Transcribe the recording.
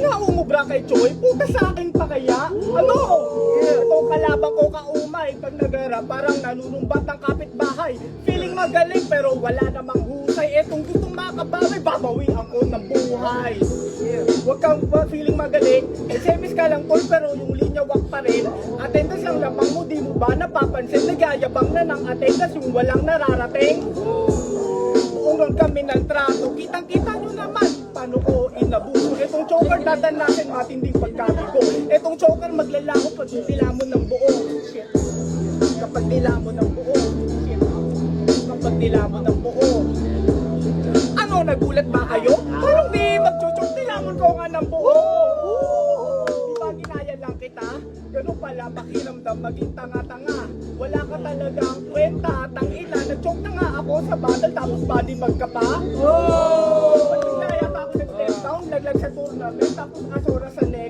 nga umubra kay Choy, puta sa akin pa kaya? Ano? Itong kalaban ko kaumay, pag nagara parang nanunumbat ng kapitbahay. Feeling magaling pero wala namang husay. Etong gustong makabawi, babawi ako ng buhay. Huwag kang feeling magaling, semis ka lang tol pero yung linya wak pa rin. Attendance ang lapang mo, di mo ba napapansin? Nagyayabang na ng attendance yung walang nararating. Buong kami ng trato, kitang-kita nyo naman paano ko inabuso. Etong choker dadanasin matinding pagkabigo. Etong choker maglalako pag dila mo ng buo. Shit. Kapag dila mo ng buo. Shit. Kapag dila mo ng buo. Ano, nagulat ba kayo? Parang di magchuchok, dilamon ko nga ng buo. Di ba ginaya lang kita? Ganun pala pakiramdam maging tanga-tanga. Wala ka talagang kwenta, tangina. Nag-choke na nga ako sa battle tapos body magkapa. Ginaya pa ako ng step down, laglag sa tournament tapos asura sa net.